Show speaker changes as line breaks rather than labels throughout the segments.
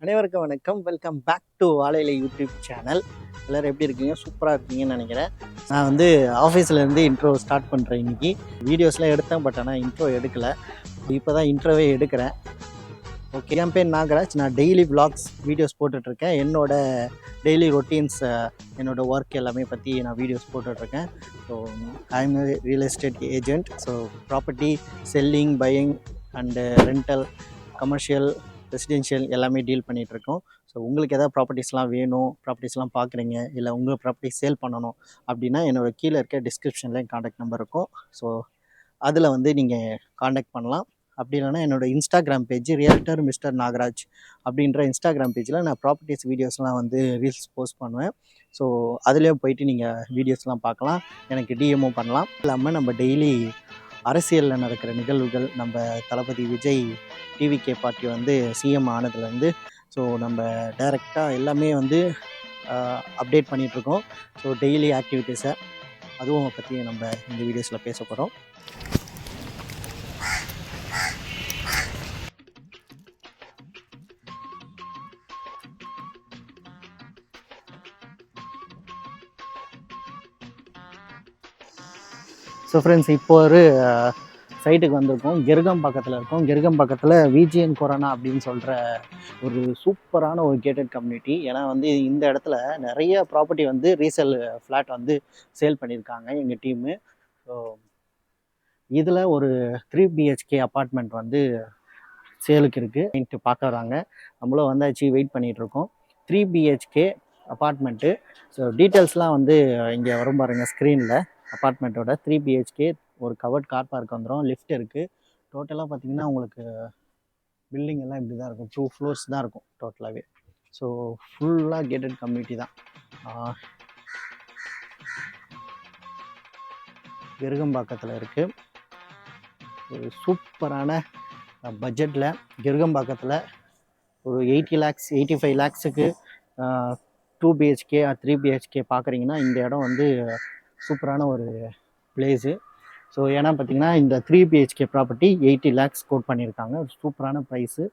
அனைவருக்கும் வணக்கம். Welcome back to Vazhaiyilai YouTube channel. எல்லோரும் எப்படி இருக்கீங்க? சூப்பராக இருக்கீங்கன்னு நினைக்கிறேன். நான் வந்து ஆஃபீஸ்லேருந்து இன்ட்ரோ ஸ்டார்ட் பண்ணுறேன். இன்றைக்கி வீடியோஸ்லாம் எடுத்தேன், பட் ஆனால் இன்ட்ரோ எடுக்கலை. இப்போ தான் இன்ட்ரோவே எடுக்கிறேன். ஓகே, என் பேர் நாகராஜ். நான் டெய்லி விளாக்ஸ் வீடியோஸ் போட்டுட்ருக்கேன். என்னோடய டெய்லி ரொட்டீன்ஸ், என்னோடய ஒர்க் எல்லாமே பற்றி நான் வீடியோஸ் போட்டுட்ருக்கேன். So I am real estate agent. So property selling, buying and rental, commercial, residential எல்லாமே டீல் பண்ணிகிட்ருக்கோம். ஸோ உங்களுக்கு எதாவது ப்ராப்பர்ட்டிஸ்லாம் வேணும், ப்ராப்பர்ட்டிஸ்லாம் பார்க்குறீங்க, இல்லை உங்கள் ப்ராப்பர்ட்டி சேல் பண்ணணும் அப்படின்னா என்னோடய கீழே இருக்க டிஸ்கிரிப்ஷன்லேயும் காண்டாக்ட் நம்பர் இருக்கும். ஸோ அதில் வந்து நீங்கள் காண்டாக்ட் பண்ணலாம். அப்படி இல்லைனா என்னோடய Instagram page realtor mister Nagaraj அப்படின்ற இன்ஸ்டாகிராம் பேஜில் நான் ப்ராப்பர்ட்டிஸ் வீடியோஸ்லாம் வந்து ரீல்ஸ் போஸ்ட் பண்ணுவேன். ஸோ அதுலேயும் போயிட்டு நீங்கள் வீடியோஸ்லாம் பார்க்கலாம், எனக்கு டிஎம்ஓ பண்ணலாம். இல்லாமல் நம்ம டெய்லி அரசியலில் நடக்கிற நிகழ்வுகள், நம்ம தளபதி விஜய் டிவிகே பார்ட்டி வந்து சிஎம் ஆனதுலேருந்து ஸோ நம்ம டைரெக்டாக எல்லாமே வந்து அப்டேட் பண்ணிகிட்ருக்கோம். ஸோ டெய்லி ஆக்டிவிட்டீஸை அதுவும் பற்றி நம்ம இந்த வீடியோஸில் பேச போகிறோம். ஸோ ஃப்ரெண்ட்ஸ், இப்போ ஒரு சைட்டுக்கு வந்திருக்கோம். கிருகம்பாக்கத்தில் இருக்கோம். கிருகம்பாக்கத்தில் விஜிஎன் கொரோனா அப்படின்னு சொல்கிற ஒரு சூப்பரான ஒரு கேட்டட் கம்யூனிட்டி. ஏன்னா வந்து இந்த இடத்துல நிறைய ப்ராப்பர்ட்டி வந்து ரீசேல் ஃப்ளாட் வந்து சேல் பண்ணியிருக்காங்க எங்கள் டீமு. ஸோ இதில் ஒரு 3 BHK அப்பார்ட்மெண்ட் வந்து சேலுக்கு இருக்குது. பார்க்க வராங்க. நம்மளும் வந்தாச்சு, வெயிட் பண்ணிகிட்ருக்கோம். 3 BHK அப்பார்ட்மெண்ட்டு. ஸோ டீட்டெயில்ஸ்லாம் வந்து இங்கே வரும் பாருங்கள் ஸ்க்ரீனில். அப்பார்ட்மெண்ட்டோட 3 BHK, ஒரு கவர்ட் கார் பார்க் வந்துடும், லிஃப்ட் இருக்குது. டோட்டலாக பார்த்திங்கன்னா உங்களுக்கு பில்டிங் எல்லாம் இப்படி தான் இருக்கும். 2 floors தான் இருக்கும் டோட்டலாகவே. ஸோ ஃபுல்லாக கேட்டட் கம்யூனிட்டி தான். கிருகம்பாக்கத்தில் இருக்குது. ஒரு சூப்பரான பட்ஜெட்டில் கிருகம்பாக்கத்தில் ஒரு 80 lakhs 85 lakhsக்கு 2 BHK 3 BHK பார்க்குறீங்கன்னா இந்த இடம் வந்து சூப்பரான ஒரு பிளேஸு. ஸோ ஏன்னா பார்த்திங்கன்னா இந்த 3 BHK ப்ராப்பர்ட்டி 80 lakhs கோட் பண்ணியிருக்காங்க. ஒரு சூப்பரான ப்ரைஸு.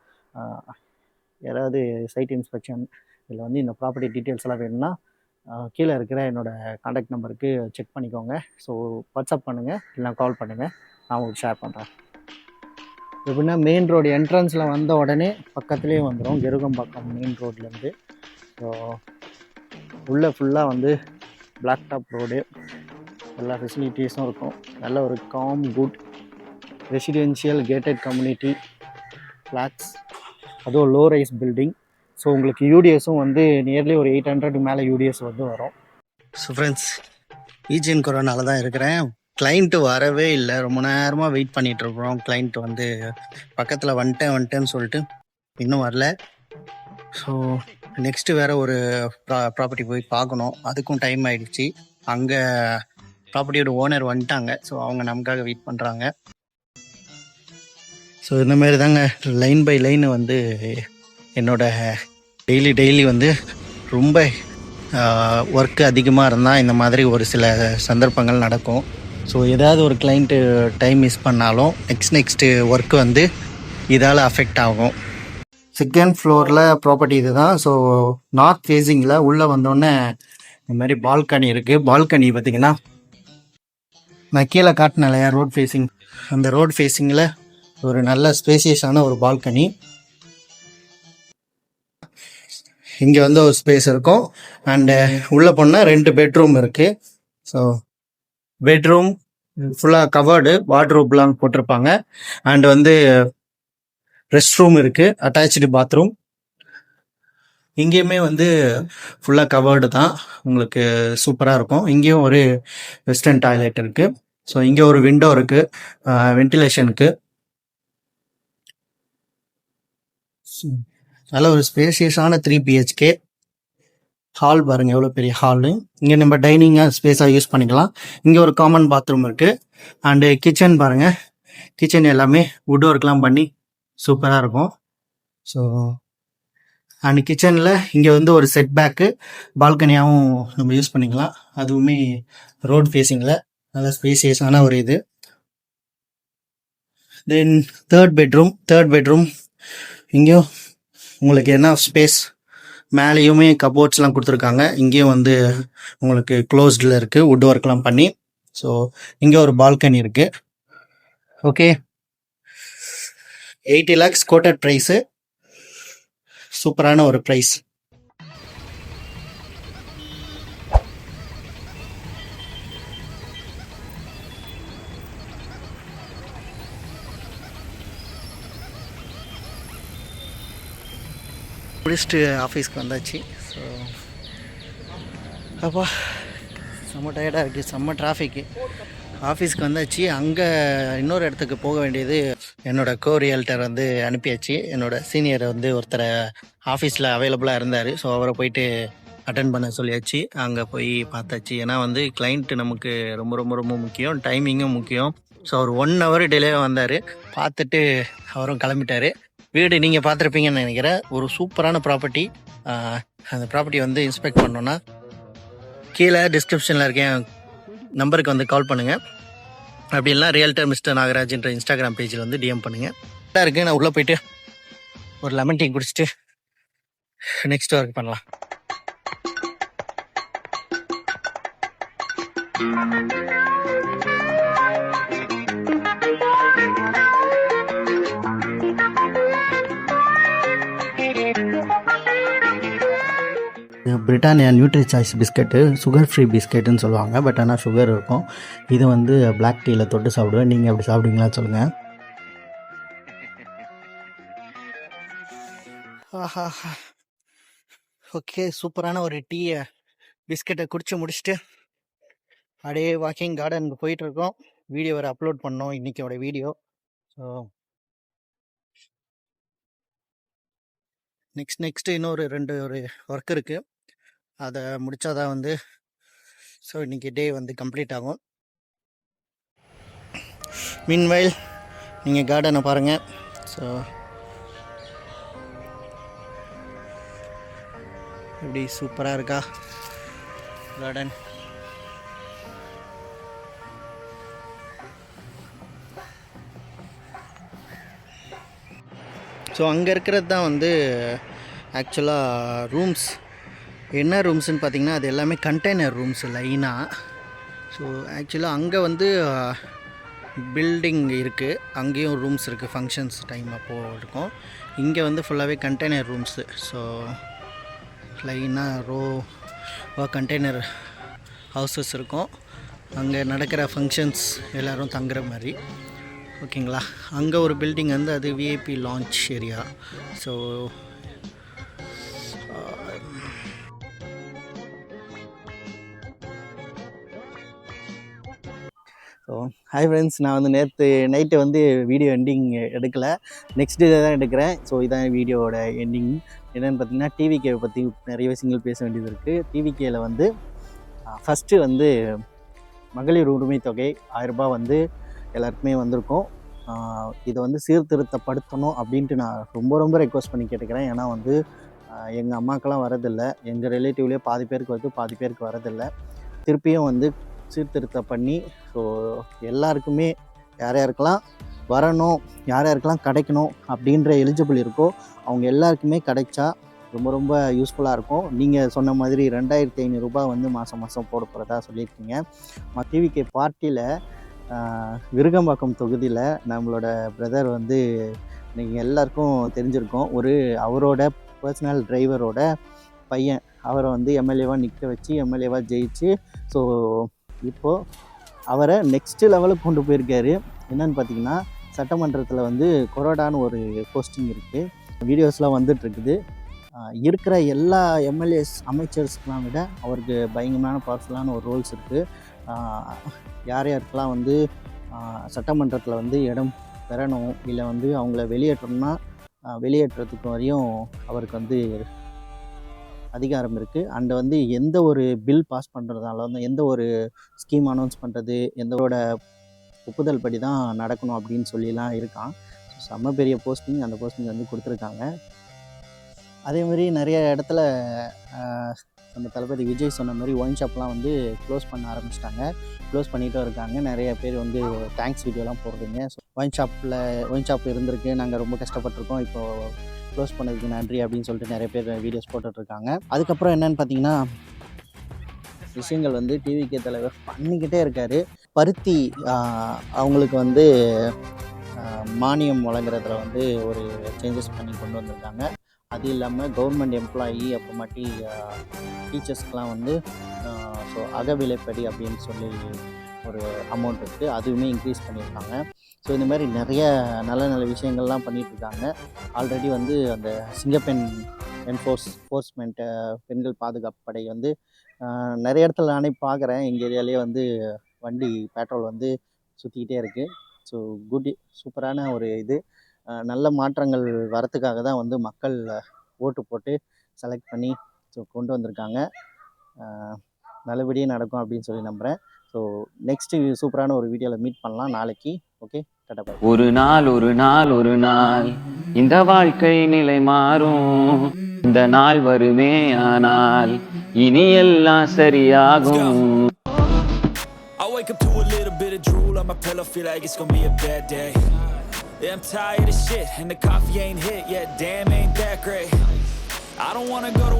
யாராவது சைட் இன்ஸ்பெக்ஷன் இதில் வந்து இந்த ப்ராப்பர்ட்டி டீட்டெயில்ஸ் எல்லாம் வேணும்னா கீழே இருக்கிற என்னோடய காண்டாக்ட் நம்பருக்கு செக் பண்ணிக்கோங்க. ஸோ வாட்ஸ்அப் பண்ணுங்கள், இல்லை கால் பண்ணுங்கள், நான் உங்களுக்கு ஷேர் பண்ணுறேன். எப்படின்னா மெயின் ரோடு என்ட்ரன்ஸில் வந்த உடனே பக்கத்துலேயே வந்துடும் கிருகம்பாக்கம் மெயின் ரோட்லேருந்து. ஸோ உள்ளே ஃபுல்லாக வந்து பிளாக் டாப் ரோடு, எல்லா ஃபெசிலிட்டிஸும் இருக்கும். நல்ல ஒரு com good residential gated community flats, அதுவும் லோ ரைஸ் பில்டிங். ஸோ உங்களுக்கு யூடிஎஸும் வந்து நியர்லி ஒரு 800 மேலே யூடிஎஸ் வந்து வரும். ஸோ ஃப்ரெண்ட்ஸ், விஜிஎன் கொரோனால தான் இருக்கிறேன். கிளைண்ட்டு வரவே இல்லை. ரொம்ப நேரமாக வெயிட் பண்ணிகிட்ருக்குறோம். கிளைண்ட் வந்து பக்கத்தில் வந்துட்டேன்னு சொல்லிட்டு இன்னும் வரல. ஸோ நெக்ஸ்ட்டு வேறு ஒரு ப்ராப்பர்ட்டி போய் பார்க்கணும், அதுக்கும் டைம் ஆகிடுச்சு. அங்கே ப்ராப்பர்ட்டியோட ஓனர் வந்துட்டாங்க. ஸோ அவங்க நமக்காக வெயிட் பண்ணுறாங்க. ஸோ இந்தமாரி தாங்க லைன் பை லைன் வந்து என்னோடய டெய்லி வந்து ரொம்ப ஒர்க்கு அதிகமாக இருந்தால் இந்த மாதிரி ஒரு சில சந்தர்ப்பங்கள் நடக்கும். ஸோ ஏதாவது ஒரு கிளைண்ட்டு டைம் மிஸ் பண்ணாலும் நெக்ஸ்ட்டு ஒர்க்கு வந்து இதால் அஃபெக்ட் ஆகும். செகண்ட் ஃப்ளோரில் ப்ராப்பர்ட்டி இது தான். ஸோ நார்த் ஃபேஸிங்கில் உள்ளே வந்தோடனே இந்த மாதிரி பால்கனி இருக்குது. பால்கனி பார்த்திங்கன்னா நான் கீழே காட்டினேன் இல்லையா, ரோட் ஃபேஸிங், அந்த ரோட் ஃபேஸிங்கில் ஒரு நல்ல ஸ்பேசியஸான ஒரு பால்கனி. இங்கே வந்து ஒரு ஸ்பேஸ் இருக்கும். அண்டு உள்ளே போனால் 2 பெட்ரூம் இருக்குது. ஸோ பெட்ரூம் ஃபுல்லாக கவர்டு, வார்ட்ரோப்லாம் போட்டிருப்பாங்க. அண்டு வந்து ரெஸ்ட் ரூம் இருக்குது, அட்டாச்சு பாத்ரூம். இங்கேயுமே வந்து ஃபுல்லாக கவர்டு தான், உங்களுக்கு சூப்பராக இருக்கும். இங்கேயும் ஒரு வெஸ்டர்ன் டாய்லெட் இருக்குது. ஸோ இங்கே ஒரு விண்டோ இருக்குது வென்டிலேஷனுக்கு. நல்ல ஒரு ஸ்பேசியஸான 3 BHK ஹால் பாருங்கள், எவ்வளோ பெரிய ஹாலு. இங்கே நம்ம டைனிங்காக ஸ்பேஸாக யூஸ் பண்ணிக்கலாம். இங்கே ஒரு காமன் பாத்ரூம் இருக்குது. அண்டு கிச்சன் பாருங்கள், கிச்சன் எல்லாமே வுட் ஒர்க்லாம் பண்ணி சூப்பராக இருக்கும். ஸோ அண்ட் கிச்சனில் இங்கே வந்து ஒரு செட் பேக்கு பால்கனியாகவும் நம்ம யூஸ் பண்ணிக்கலாம். அதுவுமே ரோட் ஃபேஸிங்கில் நல்ல ஸ்பேசியஸான ஒரு இது. தென் தேர்ட் பெட்ரூம் இங்கேயும் உங்களுக்கு என்ன ஸ்பேஸ், மேலேயுமே கபோர்ட்ஸ்லாம் கொடுத்துருக்காங்க. இங்கேயும் வந்து உங்களுக்கு க்ளோஸ்டில் இருக்குது, வுட் ஒர்க்லாம் பண்ணி. ஸோ இங்கே ஒரு பால்கனி இருக்குது. Okay, 80 lakhs quoted price. சூப்பரான ஒரு ப்ரைஸ். முடிச்சுட்டு ஆஃபீஸ்க்கு வந்தாச்சு. ஸோ அப்பா செம்ம டயர்டாக இருக்குது, செம்ம டிராஃபிக்கு. ஆஃபீஸ்க்கு வந்தாச்சு. அங்கே இன்னொரு இடத்துக்கு போக வேண்டியது, என்னோடய கோரியல்டர் வந்து அனுப்பியாச்சு. என்னோடய சீனியரை வந்து ஒருத்தரை ஆஃபீஸில் அவைலபிளாக இருந்தார். ஸோ அவரை போயிட்டு அட்டன் பண்ண சொல்லியாச்சு. அங்கே போய் பார்த்தாச்சு. ஏன்னா வந்து கிளைண்ட்டு நமக்கு ரொம்ப ரொம்ப ரொம்ப முக்கியம், டைமிங்கும் முக்கியம். ஸோ அவர் 1 hour டிலே வந்தார். பார்த்துட்டு அவரும் கிளம்பிட்டார். வீடு நீங்கள் பார்த்துருப்பீங்கன்னு நினைக்கிறேன். ஒரு சூப்பரான ப்ராப்பர்ட்டி. அந்த ப்ராப்பர்ட்டி வந்து இன்ஸ்பெக்ட் பண்ணோன்னா கீழே டிஸ்கிரிப்ஷனில் இருக்கேன் நம்பருக்கு வந்து கால் பண்ணுங்கள். அப்படி இல்லைனா ரியல்டர் மிஸ்டர் நாகராஜ்ன்ற இன்ஸ்டாகிராம் பேஜில் வந்து டிஎம் பண்ணுங்கள். நல்லா இருக்குது. நான் உள்ளே போயிட்டு ஒரு லெமன் டீ குடிச்சிட்டு நெக்ஸ்ட் ஒர்க் பண்ணலாம். Britannia nutri choice biscuit sugar free பிஸ்கெட்டுன்னு சொல்லுவாங்க. பட் ஆனால் சுகர் இருக்கும். இது வந்து பிளாக் டீயில் தொட்டு சாப்பிடுவேன். நீங்கள் அப்படி சாப்பிடுவீங்களா சொல்லுங்கள். ஆஹா, ஓகே, சூப்பரான ஒரு டீயை பிஸ்கெட்டை குடிச்சு முடிச்சுட்டு அப்படியே வாக்கிங் கார்டனுக்கு போயிட்டுருக்கோம். வீடியோ வேறு அப்லோட் பண்ணோம், இன்றைக்கோட வீடியோ. ஸோ நெக்ஸ்ட்டு இன்னொரு 2 ஒர்க் இருக்குது. அதை முடித்தாதான் வந்து ஸோ இன்றைக்கி டே வந்து கம்ப்ளீட் ஆகும். மீன்வைல் நீங்கள் கார்டனை பாருங்கள். ஸோ எப்படி சூப்பராக இருக்கா கார்டன். ஸோ அங்கே இருக்கிறது தான் வந்து ஆக்சுவலாக ரூம்ஸ். என்ன ரூம்ஸ்ன்னு பார்த்தீங்கன்னா அது எல்லாமே கண்டெய்னர் ரூம்ஸ் லைனாக. ஸோ ஆக்சுவலாக அங்கே வந்து பில்டிங் இருக்குது, அங்கேயும் ரூம்ஸ் இருக்குது, ஃபங்க்ஷன்ஸ் டைம் அப்போது இருக்கும். இங்கே வந்து ஃபுல்லாகவே கண்டெய்னர் ரூம்ஸு. ஸோ லைனாக ரோவாக கண்டெய்னர் ஹவுசஸ் இருக்கும். அங்கே நடக்கிற ஃபங்க்ஷன்ஸ் எல்லோரும் தங்குற மாதிரி. ஓகேங்களா. அங்கே ஒரு பில்டிங் வந்து அது VIP launch area. So hi friends, நான் வந்து நேற்று நைட்டு வந்து வீடியோ எண்டிங் எடுக்கலை, நெக்ஸ்ட் டே தான் எடுக்கிறேன். ஸோ இதான் வீடியோவோட எண்டிங். என்னென்னு பார்த்தீங்கன்னா டிவிகேவை பற்றி நிறைய விஷயங்கள் பேச வேண்டியது இருக்குது. டிவிகேயில் வந்து ஃபஸ்ட்டு வந்து மகளிர் உரிமை தொகை 1000 ரூபாய் வந்து எல்லாருக்குமே வந்திருக்கும். இதை வந்து சீர்திருத்தப்படுத்தணும் அப்படின்ட்டு நான் ரொம்ப ரொம்ப ரெக்வஸ்ட் பண்ணி கேட்டுக்கிறேன். ஏன்னா வந்து எங்கள் அம்மாக்கெல்லாம் வரதில்லை, எங்கள் ரிலேட்டிவ்லேயே பாதி பேருக்கு வருது, பாதி பேருக்கு வரதில்லை. திருப்பியும் வந்து சீர்திருத்தம் பண்ணி ஸோ எல்லாருக்குமே யார் யாருக்கெல்லாம் வரணும், யார் யாருக்கெல்லாம் கிடைக்கணும் அப்படின்ற எலிஜிபிள் இருக்கோ அவங்க எல்லாருக்குமே கிடைச்சா ரொம்ப ரொம்ப யூஸ்ஃபுல்லாக இருக்கும். நீங்கள் சொன்ன மாதிரி 2500 ரூபாய் வந்து மாதம் மாதம் போட போகிறதா சொல்லியிருக்கீங்க. டிவிகே பார்ட்டியில் விருகம்பாக்கம் தொகுதியில் நம்மளோட பிரதர் வந்து நீங்கள் எல்லாருக்கும் தெரிஞ்சிருக்கோம், அவரோட பர்சனல் டிரைவரோட பையன் அவரை வந்து எம்எல்ஏவாக நிற்க வச்சு எம்எல்ஏவாக ஜெயிச்சு ஸோ இப்போது அவரை நெக்ஸ்ட்டு லெவலுக்கு கொண்டு போயிருக்காரு. என்னென்னு பார்த்தீங்கன்னா சட்டமன்றத்தில் வந்து கொரோடான்னு ஒரு போஸ்டிங் இருக்குது, வீடியோஸ்லாம் வந்துட்டுருக்குது. இருக்கிற எல்லா எம்எல்ஏஸ் அமைச்சர்ஸ்க்கெலாம் விட அவருக்கு பயங்கரமான பவர்ஃபுல்லான ஒரு ரோல்ஸ் இருக்குது. யார் யாருக்கெல்லாம் வந்து சட்டமன்றத்தில் வந்து இடம் பெறணும் இல்லை வந்து அவங்கள வெளியேற்றணும்னா வெளியேற்றத்துக்கு வரையும் அவருக்கு வந்து அதிகாரம் இருக்குது. அண்ட் வந்து எந்த ஒரு பில் பாஸ் பண்ணுறதால வந்து எந்த ஒரு ஸ்கீம் அனௌன்ஸ் பண்ணுறது எந்தோட ஒப்புதல் படி தான் நடக்கணும் அப்படின்னு சொல்லிலாம் இருக்கான். செம்ம பெரிய போஸ்டிங், அந்த போஸ்டிங் வந்து கொடுத்துருக்காங்க. அதே மாதிரி நிறைய இடத்துல நம்ம தளபதி விஜய் சொன்ன மாதிரி ஒயின் ஷாப்லாம் வந்து க்ளோஸ் பண்ண ஆரம்பிச்சிட்டாங்க, க்ளோஸ் பண்ணிகிட்டும் இருக்காங்க. நிறைய பேர் வந்து தேங்க்ஸ் வீடியோலாம் போடுறீங்க. ஸோ ஒயின் ஷாப் இருந்திருக்கு, நாங்கள் ரொம்ப கஷ்டப்பட்டிருக்கோம், இப்போது க்ளோஸ் பண்ணதுக்கு நன்றி அப்படின்னு சொல்லிட்டு நிறைய பேர் வீடியோஸ் போட்டுட்ருக்காங்க. அதுக்கப்புறம் என்னென்னு பார்த்தீங்கன்னா, விஷயங்கள் வந்து டிவிகே தலைவர் பண்ணிக்கிட்டே இருக்கார். பருத்தி அவங்களுக்கு வந்து மானியம் வழங்குறதுல வந்து ஒரு சேஞ்சஸ் பண்ணி கொண்டு வந்திருக்காங்க. அது இல்லாமல் கவர்மெண்ட் எம்ப்ளாயி அப்புறமாட்டி டீச்சர்ஸ்க்கெலாம் வந்து ஸோ அகவிலைப்படி அப்படின்னு சொல்லி ஒரு அமௌண்ட் இருக்குது, அதுவுமே இன்க்ரீஸ் பண்ணியிருக்காங்க. ஸோ இந்த மாதிரி நிறைய நல்ல நல்ல விஷயங்கள்லாம் பண்ணிகிட்ருக்காங்க. ஆல்ரெடி வந்து அந்த சிங்கப்பெண் என்ஃபோர்ஸ்மெண்ட்டு பெண்கள் பாதுகாப்பு படை வந்து நிறைய இடத்துல நானே பார்க்குறேன். எங்கள் ஏரியாலேயே வந்து வண்டி பெட்ரோல் வந்து சுற்றிக்கிட்டே இருக்குது. ஸோ சூப்பரான ஒரு இது. நல்ல மாற்றங்கள் வரத்துக்காக தான் வந்து மக்கள் ஓட்டு போட்டு செலக்ட் பண்ணி ஸோ கொண்டு வந்திருக்காங்க. நல்லபடியாக நடக்கும் அப்படின்னு சொல்லி நம்புகிறேன். ஸோ நெக்ஸ்ட்டு சூப்பரான ஒரு வீடியோவில் மீட் பண்ணலாம் நாளைக்கு. ஓகே, டாடா பாய்.
ஒரு நாள் இந்த வாழ்க்கை நிலை மாறும். இந்த நாள் வருமே ஆனால் இனி எல்லாம் சரியாகும்.
I wake up to a little bit of drool on my pillow, feel like it's gonna be a bad day. Yeah, I'm tired of shit and the coffee ain't hit yet, damn ain't that great. I don't wanna go to